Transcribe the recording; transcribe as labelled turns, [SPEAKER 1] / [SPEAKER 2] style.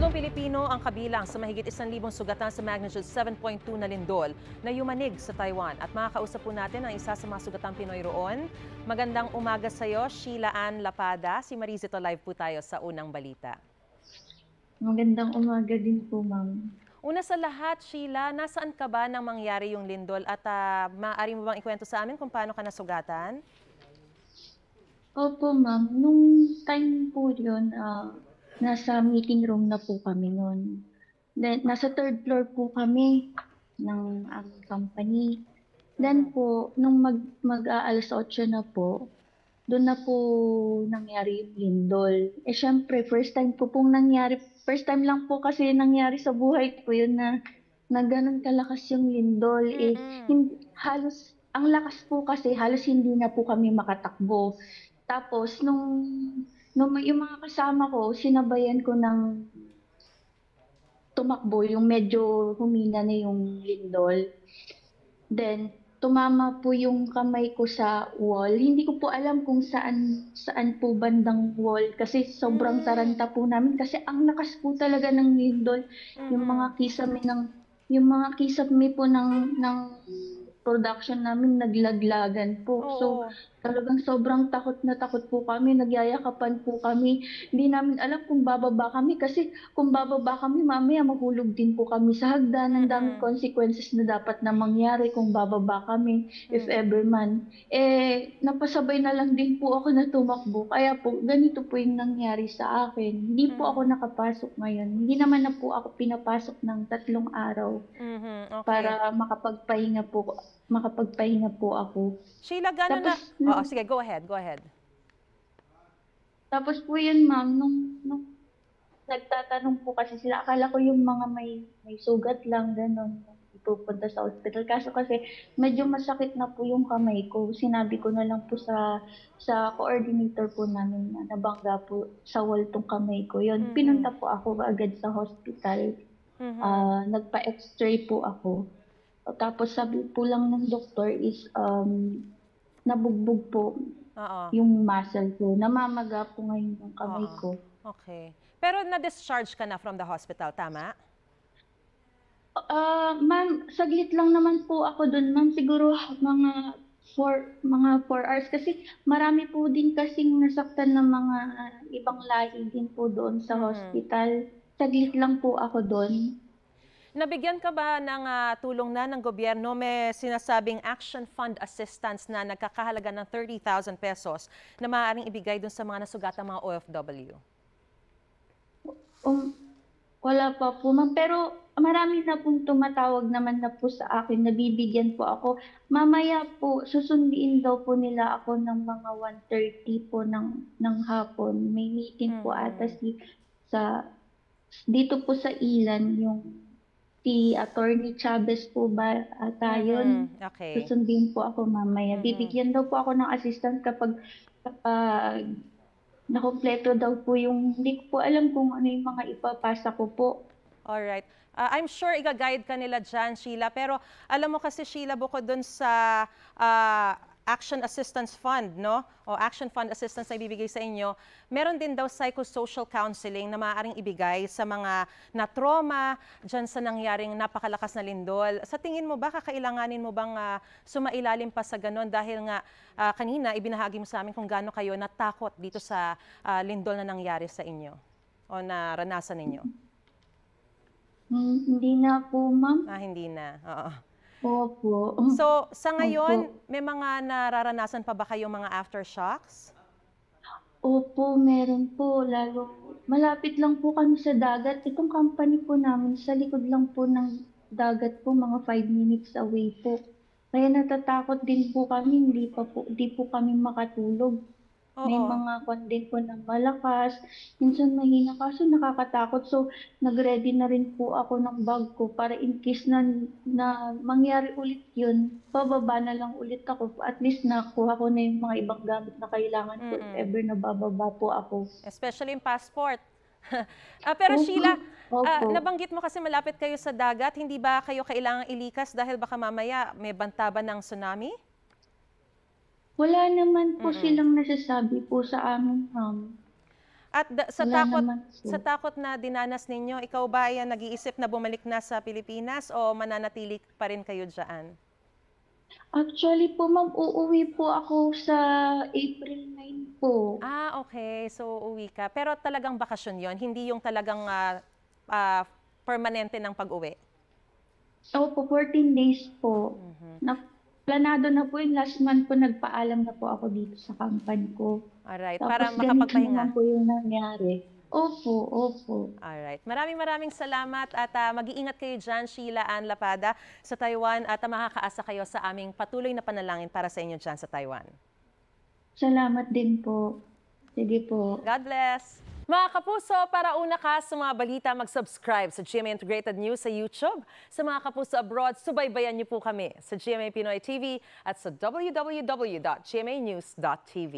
[SPEAKER 1] Pitong Pilipino ang kabilang sa mahigit 1,000 sugatan sa magnitude 7.2 na lindol na yumanig sa Taiwan. At makakausap po natin ang isa sa mga sugatang Pinoy roon. Magandang umaga sa iyo, Sheila Ann Lapada. Si Marizito live po tayo sa unang balita.
[SPEAKER 2] Magandang umaga din po, ma'am.
[SPEAKER 1] Una sa lahat, Sheila, nasaan ka ba nang mangyari yung lindol at maaari mo bang ikwento sa amin kung paano ka nasugatan?
[SPEAKER 2] Opo, ma'am. Nung time po yun, nasa meeting room na po kami noon. Then, nasa third floor po kami ng aming company. Then po, nung mag-aalas 8 na po, doon na po nangyari yung lindol. Eh, syempre, first time lang po kasi nangyari sa buhay ko yun na ganun kalakas yung lindol. Eh, ang lakas po kasi, halos hindi na po kami makatakbo. Tapos, yung mga kasama ko, sinabayan ko ng tumakbo, yung medyo humina na yung lindol. Then, tumama po yung kamay ko sa wall. Hindi ko po alam kung saan po bandang wall kasi sobrang taranta po namin kasi ang lakas po talaga ng lindol. Yung mga kisame po ng production namin naglaglagan po.
[SPEAKER 1] Oo.
[SPEAKER 2] So, talagang sobrang takot na takot po kami, nagyayakapan po kami. Hindi namin alam kung bababa kami kasi kung bababa kami, mamaya mahulog din po kami sa hagdan. Ang daming consequences na dapat na mangyari kung bababa kami, if ever man. Eh, napasabay na lang din po ako na tumakbo. Kaya po, ganito po yung nangyari sa akin. Hindi po ako nakapasok ngayon. Hindi naman na po ako pinapasok ng 3 araw
[SPEAKER 1] Okay.
[SPEAKER 2] para makapagpahinga po ako.
[SPEAKER 1] Sheila, gano'n na...
[SPEAKER 2] Tapos,
[SPEAKER 1] Oo, sige, go ahead.
[SPEAKER 2] tapos po yun, ma'am, nung nagtatanong po kasi sila, akala ko yung mga may sugat lang, gano'n, ipupunta sa hospital. Kaso kasi medyo masakit na po yung kamay ko. Sinabi ko na lang po sa coordinator po namin na nabangga po sa wall tong kamay ko. Yun, pinunta po ako agad sa hospital. Nagpa-x-ray po ako. Tapos sabi po lang ng doktor is nabugbog po
[SPEAKER 1] Oo.
[SPEAKER 2] yung muscle ko. Namamaga po ngayon yung kamay ko.
[SPEAKER 1] Okay. Pero na-discharge ka na from the hospital, tama?
[SPEAKER 2] Ma'am, saglit lang naman po ako doon, ma'am. Siguro mga 4 hours kasi marami po din kasing nasaktan ng mga ibang lahi din po doon sa hospital. Saglit lang po ako doon.
[SPEAKER 1] Nabigyan ka ba ng tulong na ng gobyerno? May sinasabing Action Fund Assistance na nagkakahalaga ng 30,000 pesos na maaaring ibigay dun sa mga nasugatang mga OFW.
[SPEAKER 2] Wala pa po, ma'am. Pero marami na pong tumatawag naman na po sa akin, nabibigyan po ako. Mamaya po, susundiin daw po nila ako ng mga 1:30 po ng hapon. May meeting po ata dito po sa Ilan, yung si Attorney Chavez po ba ata yun.
[SPEAKER 1] Okay.
[SPEAKER 2] Susundin po ako mamaya. Bibigyan daw po ako ng assistant kapag nakumpleto daw po yung, hindi ko po alam kung ano yung mga ipapasa ko po.
[SPEAKER 1] Alright. I'm sure i-guide ka nila dyan, Sheila. Pero alam mo kasi, Sheila, bukod dun sa Action Assistance Fund, no? O Action Fund Assistance na ibibigay sa inyo, meron din daw psychosocial counseling na maaaring ibigay sa mga na-trauma dyan sa nangyaring napakalakas na lindol. Sa tingin mo ba, kakailanganin mo bang sumailalim pa sa ganon? Dahil nga kanina, ibinahagi mo sa amin kung gaano kayo natakot dito sa lindol na nangyari sa inyo o naranasan ninyo.
[SPEAKER 2] Hindi na po, ma'am.
[SPEAKER 1] Hindi na. Oo.
[SPEAKER 2] Opo.
[SPEAKER 1] So, sa ngayon, may mga nararanasan pa ba kayong mga aftershocks?
[SPEAKER 2] Opo, meron po. Lalo, malapit lang po kami sa dagat. Itong company po namin, sa likod lang po ng dagat po, mga 5 minutes away po. Kaya natatakot din po kami, di po kami makatulog. May mga kondin po ng malakas, minsan mahina kaso nakakatakot. So, nag-ready na rin po ako ng bag ko para in case na mangyari ulit yun, bababa na lang ulit ako. At least nakuha ko na yung mga ibang gamit na kailangan ko if ever na bababa po ako.
[SPEAKER 1] Especially yung passport. Pero Sheila, nabanggit mo kasi malapit kayo sa dagat, hindi ba kayo kailangang ilikas dahil baka mamaya may bantaban ng tsunami?
[SPEAKER 2] Wala naman po silang nasasabi po sa amin, ma'am.
[SPEAKER 1] At
[SPEAKER 2] Wala naman po.
[SPEAKER 1] sa takot na dinanas ninyo, ikaw ba ay nag-iisip na bumalik na sa Pilipinas o mananatili pa rin kayo diyan?
[SPEAKER 2] Actually po ma'am, uuwi po ako sa April 9 po.
[SPEAKER 1] Ah, okay. So, uuwi ka. Pero talagang bakasyon yon, hindi yung talagang ah, permanente ng pag-uwi?
[SPEAKER 2] Opo, 14 days po. Planado na po yun. Last month po nagpaalam na po ako dito sa company ko.
[SPEAKER 1] Alright, para
[SPEAKER 2] Tapos ganito naman
[SPEAKER 1] makapagpahinga.
[SPEAKER 2] po yung nangyari. Opo, opo.
[SPEAKER 1] Alright. Maraming salamat at mag-iingat kayo dyan, Sheila Ann Lapada, sa Taiwan at makakaasa kayo sa aming patuloy na panalangin para sa inyo dyan sa Taiwan.
[SPEAKER 2] Salamat din po. Sige po.
[SPEAKER 1] God bless! Mga kapuso, para una ka sa mga balita, mag-subscribe sa GMA Integrated News sa YouTube. Sa mga kapuso abroad, subaybayan niyo po kami sa GMA Pinoy TV at sa www.gmanews.tv.